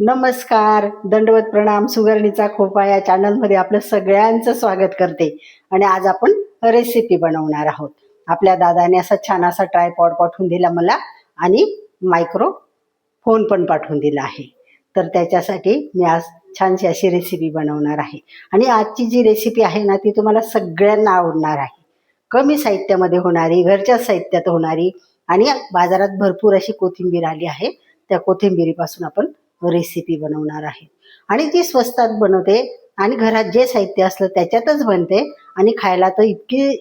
नमस्कार, दंडवत प्रणाम. सुगरणीचा खोपा या चॅनलमध्ये आपलं सगळ्यांचं स्वागत करते. आणि आज आपण रेसिपी बनवणार आहोत. आपल्या दादाने असा छान असा ट्रायपॉड पाठवून दिला मला आणि मायक्रो फोन पण पाठवून दिला आहे. तर त्याच्यासाठी मी आज छानशी अशी रेसिपी बनवणार आहे. आणि आजची जी रेसिपी आहे ना, ती तुम्हाला सगळ्यांना आवडणार आहे. कमी साहित्यामध्ये होणारी, घरच्या साहित्यात होणारी आणि बाजारात भरपूर अशी कोथिंबीर आली आहे. त्या कोथिंबीरीपासून आपण रेसिपी बनवणार आहे. आणि ती स्वस्तात बनवते आणि घरात जे साहित्य असलं त्याच्यातच बनते आणि खायला तर इतकी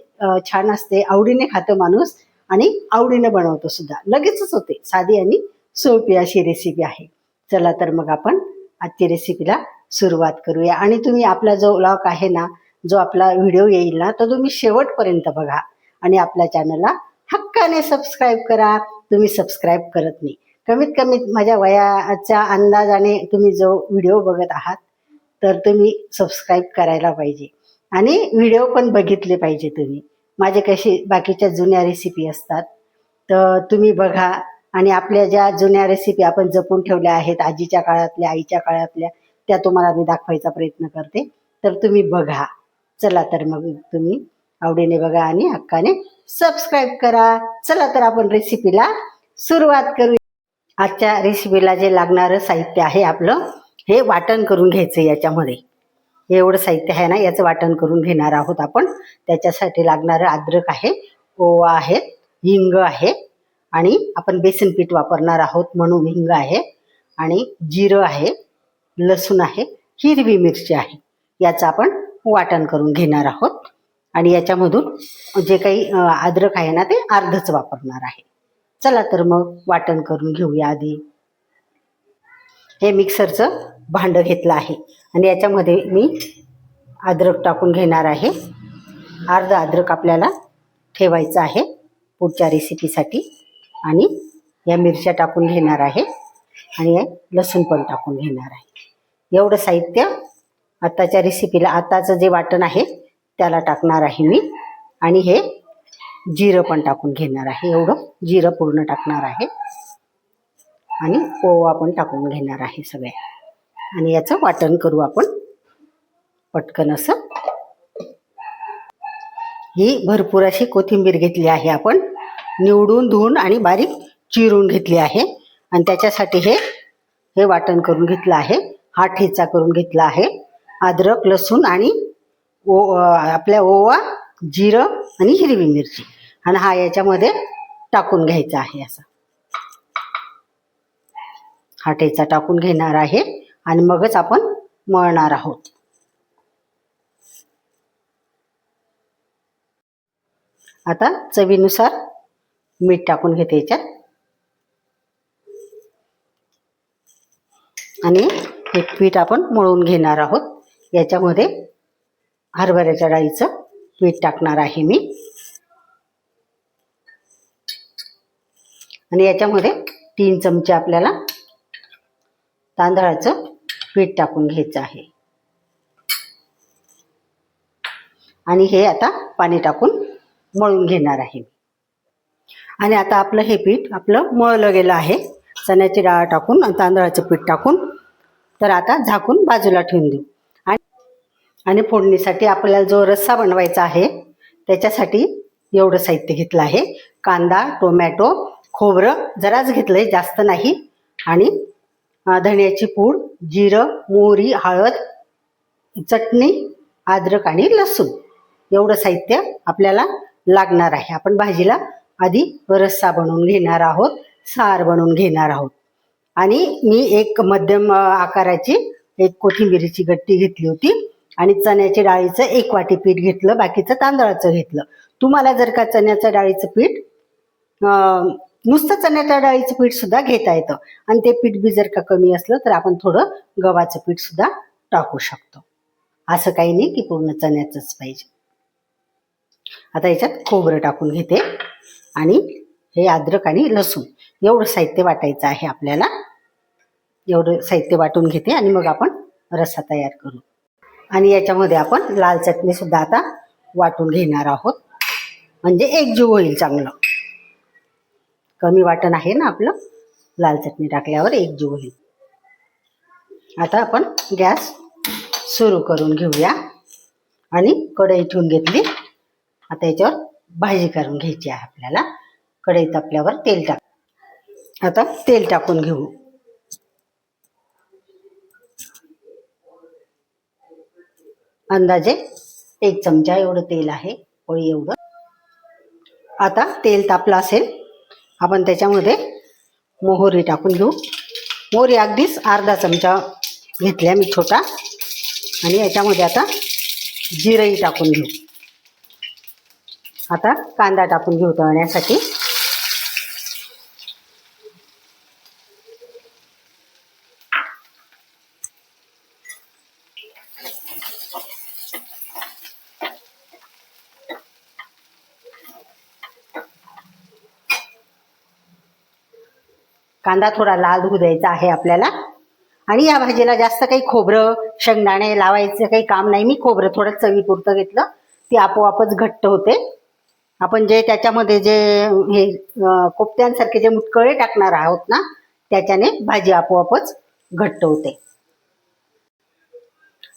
छान असते. आवडीने खातो माणूस आणि आवडीने बनवतो सुद्धा. लगेचच होते. साधी आणि सोपी अशी रेसिपी आहे. चला तर मग आपण आजची रेसिपीला सुरुवात करूया. आणि तुम्ही आपला जो व्लॉग आहे ना, जो आपला व्हिडिओ येईल ना, तो तुम्ही शेवटपर्यंत बघा आणि आपल्या चॅनलला हक्काने सबस्क्राईब करा. तुम्ही सबस्क्राईब करत नाही. कमीत कमी माझ्या वयाच्या अंदाजाने तुम्ही जो व्हिडिओ बघत आहात तर तुम्ही सबस्क्राईब करायला पाहिजे आणि व्हिडिओ पण बघितले पाहिजे. तुम्ही माझे कशी बाकीच्या जुन्या रेसिपी असतात तर तुम्ही बघा. आणि आपल्या ज्या जुन्या रेसिपी आपण जपून ठेवल्या आहेत, आजीच्या काळातल्या, आईच्या काळातल्या, त्या तुम्हाला मी दाखवायचा प्रयत्न करते. तर तुम्ही बघा. चला तर मग तुम्ही आवडीने बघा आणि हक्काने सबस्क्राईब करा. चला तर आपण रेसिपीला सुरुवात करू. आजच्या रेसिपीला जे लागणारं साहित्य आहे आपलं, हे वाटण करून घ्यायचं. याच्यामध्ये एवढं साहित्य आहे ना, याचं वाटण करून घेणार आहोत आपण. त्याच्यासाठी लागणारं अद्रक आहे, ओवा आहे, हिंग आहे आणि आपण बेसन पीठ वापरणार आहोत म्हणून हिंग आहे आणि जिरं आहे, लसूण आहे, हिरवी मिरची आहे. याचं आपण वाटण करून घेणार आहोत. आणि याच्यामधून जे काही अद्रक आहे ना, ते अर्धच वापरणार आहे. चला तर मग वाटण करून घेऊया. आधी हे मिक्सरचं भांडं घेतलं आहे आणि याच्यामध्ये मी अद्रक टाकून घेणार आहे. अर्ध अद्रक आपल्याला ठेवायचं आहे पुढच्या रेसिपीसाठी. आणि या मिरच्या टाकून घेणार आहे आणि लसूण पण टाकून घेणार आहे. एवढं साहित्य आताच्या रेसिपीला, आताचं जे वाटण आहे त्याला टाकणार आहे मी. आणि हे जिरं पण टाकून घेणार आहे. एवढं जिरं पूर्ण टाकणार आहे आणि ओवा पण टाकून घेणार आहे सगळ्या. आणि याचं वाटण करू आपण पटकन असं. ही भरपूर अशी कोथिंबीर घेतली आहे आपण, निवडून धुवून आणि बारीक चिरून घेतली आहे. आणि त्याच्यासाठी हे वाटण करून घेतलं आहे. हा ठेचा करून घेतला आहे. अद्रक, लसूण आणि आपल्या ओवा, जिरं आणि हिरवी मिरची. आणि हा याच्यामध्ये टाकून घ्यायचा आहे. असा हा ठेचा टाकून घेणार आहे आणि मगच आपण मळणार आहोत. आता चवीनुसार मीठ टाकून घेते याच्यात. आणि हे पीठ आपण मळून घेणार आहोत. याच्यामध्ये हरभऱ्याच्या डाळीचं पीठ टाकणार आहे मी. आणि याच्यामध्ये 3 चमचे आपल्याला तांदळाचं पीठ टाकून घ्यायचं आहे. आणि हे आता पाणी टाकून मळून घेणार आहे. आणि आता आपलं हे पीठ आपलं मळलं गेलं आहे चण्याची डाळ टाकून आणि तांदळाचं पीठ टाकून. तर आता झाकून बाजूला ठेवून देऊ. आणि फोडणीसाठी आपल्याला जो रस्सा बनवायचा आहे त्याच्यासाठी एवढं साहित्य घेतलं आहे. कांदा, टोमॅटो, खोबरं जराच घेतलंय, जास्त नाही. आणि धण्याची पूड, जिरं, मोहरी, हळद, चटणी, अद्रक आणि लसूण. एवढं साहित्य आपल्याला लागणार आहे. आपण भाजीला आधी रस्सा बनवून घेणार आहोत, सार बनवून घेणार आहोत. आणि मी एक मध्यम आकाराची एक कोथिंबीरीची गट्टी घेतली होती आणि चण्याच्या डाळीचं 1 वाटी पीठ घेतलं, बाकीचं तांदळाचं घेतलं. तुम्हाला जर का चण्याच्या डाळीचं पीठ, नुसतं चण्याच्या डाळीचं पीठ सुद्धा घेता येतं. आणि ते पीठ बी जर का कमी असलं तर आपण थोडं गव्हाचं पीठ सुद्धा टाकू शकतो. असं काही नाही की पूर्ण चण्याचंच पाहिजे. आता याच्यात खोबरं टाकून घेते आणि हे अद्रक आणि लसूण एवढं साहित्य वाटायचं आहे आपल्याला. एवढं साहित्य वाटून घेते आणि मग आपण रस्सा तयार करू. आणि याच्यामध्ये आपण लाल चटणी सुद्धा आता वाटून घेणार आहोत, म्हणजे एकजीव होईल चांगलं. कमी वाटण आहे ना आपलं, लाल चटणी टाकल्यावर एकजीव होईल. आता आपण गॅस सुरू करून घेऊया आणि कढई ठेवून घेतली. आता याच्यावर भाजी करून घ्यायची आहे आपल्याला. कढई तापल्यावर तेल टाक. आता तेल टाकून घेऊ. अंदाजे 1 चमचा एवढं तेल आहे, पोळी एवढं. आता तेल तापलं असेल, आपण त्याच्यामध्ये मोहरी टाकून घेऊ. मोहरी अगदीच अर्धा चमचा घेतल्या मी छोटा. आणि याच्यामध्ये आता जिरंही टाकून घेऊ. आता कांदा टाकून घेऊ तळण्यासाठी. कांदा थोडा लाल होऊ द्यायचा आहे आपल्याला. आणि या भाजीला जास्त काही खोबरं शेंगदाणे लावायचं काही काम नाही. मी खोबरं थोडं चवीपुरतं घेतलं, ती आपोआपच घट्ट होते. आपण जे त्याच्यामध्ये जे हे कोफ्त्यांसारखे जे मुटकळे टाकणार आहोत ना, त्याच्याने भाजी आपोआपच घट्ट होते.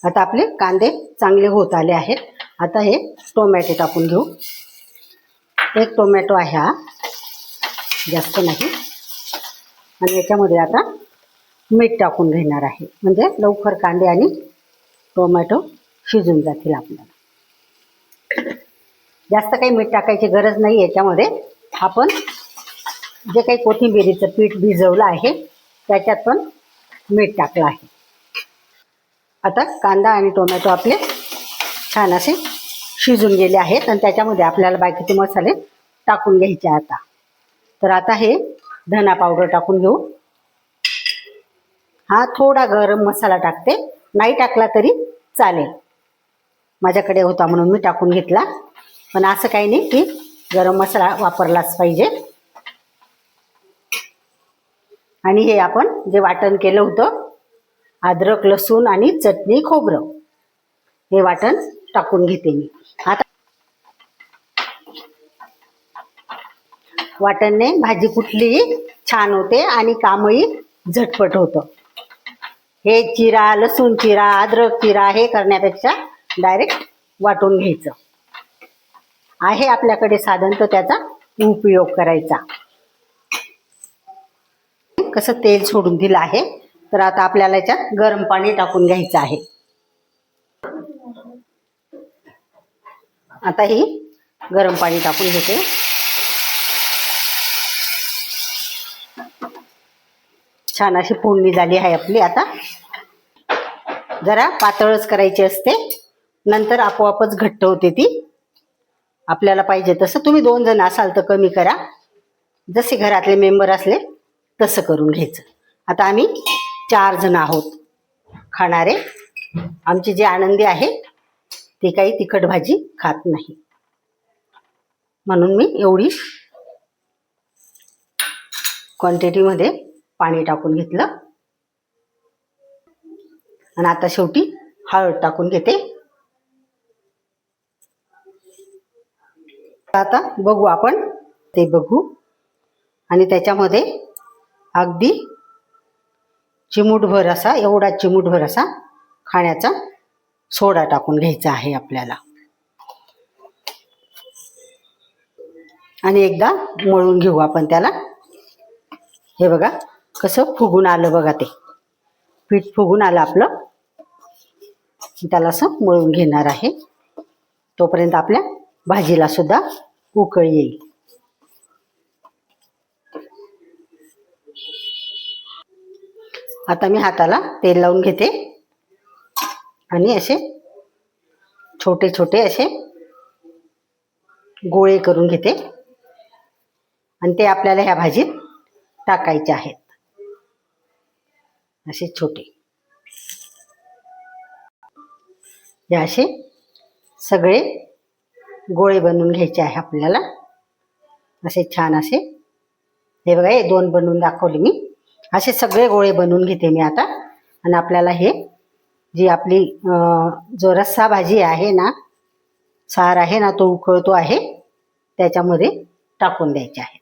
आता आपले कांदे चांगले होत आले आहेत. आता हे टोमॅटो टाकून घेऊ. 1 टोमॅटो आहे हा, जास्त नाही. आणि याच्यामध्ये आता मीठ टाकून घेणार आहे, म्हणजे लवकर कांदे आणि टोमॅटो शिजून जातील आपल्याला. जास्त काही मीठ टाकायची गरज नाही याच्यामध्ये. आपण जे काही कोथिंबिरीचं पीठ भिजवलं आहे त्याच्यात पण मीठ टाकलं आहे. आता कांदा आणि टोमॅटो आपले छान असे शिजून गेले आहेत आणि त्याच्यामध्ये आपल्याला बाकीचे मसाले टाकून घ्यायचे आता. तर आता हे धना पावडर टाकून घेऊ. हा थोडा गरम मसाला टाकते, नाही टाकला तरी चालेल. माझ्याकडे होता म्हणून मी टाकून घेतला. पण असं काही नाही की गरम मसाला वापरलाच पाहिजे. आणि हे आपण जे वाटण केलं होतं, अद्रक लसूण आणि चटणी खोबरं, हे वाटण टाकून घेते मी आता. वाटणने भाजी कुठलीही छान होते आणि कामही झटपट होतं. हे चिरा, लसूण चिरा, अद्रक चिरा हे करण्यापेक्षा डायरेक्ट वाटून घ्यायचं आहे. आपल्याकडे साधन तर त्याचा उपयोग करायचा. कसं तेल सोडून दिलं आहे, तर आता आपल्याला याच्यात गरम पाणी टाकून घ्यायचं आहे. आता ही गरम पाणी टाकून घेते. छान अशी फोडणी झाली आहे आपली. आता जरा पातळच करायची असते, नंतर आपोआपच घट्ट होते ती. आपल्याला पाहिजे तसं. तुम्ही 2 जण असाल तर कमी करा, जसे घरातले मेंबर असले तसं करून घ्यायचं. आता आम्ही 4 जण आहोत खाणारे. आमची जी आनंदी आहे ती काही तिखट भाजी खात नाही, म्हणून मी एवढी क्वांटिटीमध्ये पाणी टाकून घेतलं. आणि आता शेवटी हळद टाकून घेते. आता बघू आपण ते बघू. आणि त्याच्यामध्ये अगदी चिमूटभर असा, एवढा चिमूटभर असा खाण्याचा सोडा टाकून घ्यायचा आहे आपल्याला. आणि एकदा मळून घेऊ आपण त्याला. हे बघा कसं फुगून आलं बघा, ते पीठ फुगून आलं आपलं. त्याला असं मळून घेणार आहे. तोपर्यंत आपल्या भाजीला सुद्धा उकळी येईल. आता मी हाताला तेल लावून घेते आणि असे छोटे छोटे असे गोळे करून घेते. आणि ते आपल्याला ह्या भाजीत टाकायचे आहेत, असे छोटे. हे असे सगळे गोळे बनवून घ्यायचे आहे आपल्याला, असे छान असे. हे बघा, हे 2 बनवून दाखवले मी. असे सगळे गोळे बनवून घेते मी आता. आणि आपल्याला हे जी आपली जो रस्सा भाजी आहे ना, सार आहे ना, तो उकळतो आहे त्याच्यामध्ये टाकून द्यायचे आहेत.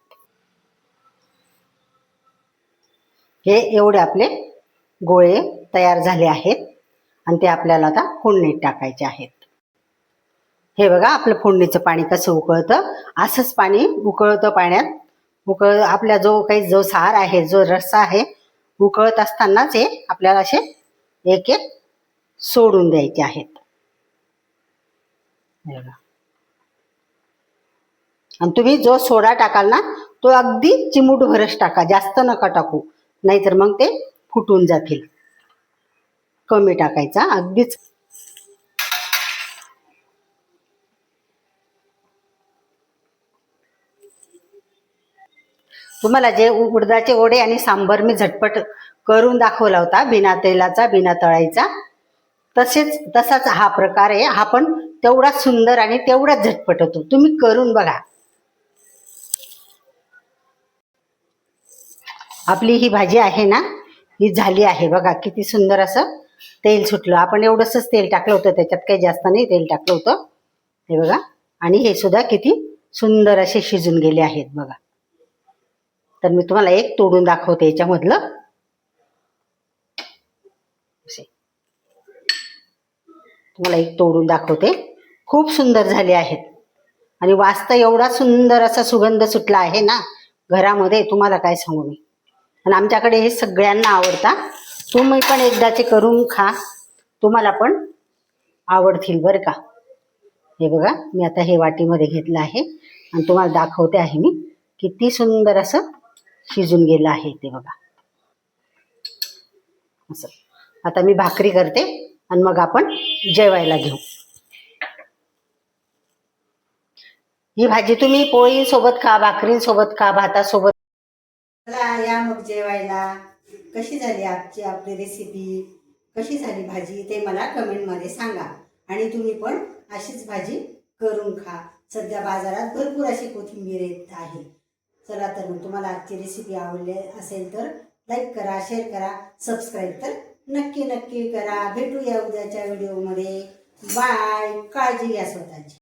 हे एवढे आपले गोळे तयार झाले आहेत आणि ते आपल्याला आता फोडणीत टाकायचे आहेत. हे बघा आपलं फोडणीचं पाणी कसं उकळतं, असंच पाणी उकळतं. पाण्यात आपला जो सार आहे, जो रस्सा आहे, उकळत असतानाच हे आपल्याला असे एक एक सोडून द्यायचे आहेत. आणि तुम्ही जो सोडा टाकाल ना तो अगदी चिमूटभरच टाका, जास्त नका टाकू, नाहीतर मग ते फुटून जातील. कमी टाकायचा अगदीच. तुम्हाला जे उडदाचे वडे आणि सांबर मी झटपट करून दाखवला होता, बिना तेलाचा, बिना तळायचा, तसाच हा प्रकार आहे. हा पण तेवढाच सुंदर आणि तेवढाच झटपट होतो. तुम्ही करून बघा. आपली ही भाजी आहे ना, ही झाली आहे बघा. किती सुंदर असं तेल सुटलं. आपण एवढंसच तेल टाकलं होतं, त्याच्यात काही जास्त नाही तेल टाकलं होतं. हे बघा. आणि हे सुद्धा किती सुंदर असे शिजून गेले आहेत बघा. तर मी तुम्हाला एक तोडून दाखवते याच्यामधलं. तुम्हाला एक तोडून दाखवते. खूप सुंदर झाले आहेत आणि वास तर एवढा सुंदर असा सुगंध सुटला आहे ना घरामध्ये, तुम्हाला काय सांगू मी. आणि आमच्याकडे हे सगळ्यांना आवडतात. तुम्ही पण एकदाचे करून खा, तुम्हाला पण आवडतील बरं का. हे बघा मी आता हे वाटीमध्ये घेतलं आहे आणि तुम्हाला दाखवते आहे मी किती सुंदर असं शिजून गेलं आहे ते बघा. असं आता मी भाकरी करते आणि मग आपण जेवायला घेऊ. ही भाजी तुम्ही पोळीसोबत खा, भाकरीसोबत खा, भातासोबत. चला या मग जेवायला. कशी झाली आजची आपली रेसिपी, कशी झाली भाजी ते मला कमेंटमध्ये सांगा. आणि तुम्ही पण अशीच भाजी करून खा. सध्या बाजारात भरपूर अशी कोथिंबीर येत आहे. चला तर मग तुम्हाला आजची रेसिपी आवडली असेल तर लाईक करा, शेअर करा, सबस्क्राईब तर नक्की नक्की करा. भेटूया उद्याच्या व्हिडिओमध्ये. बाय. काळजी घ्या स्वतःची.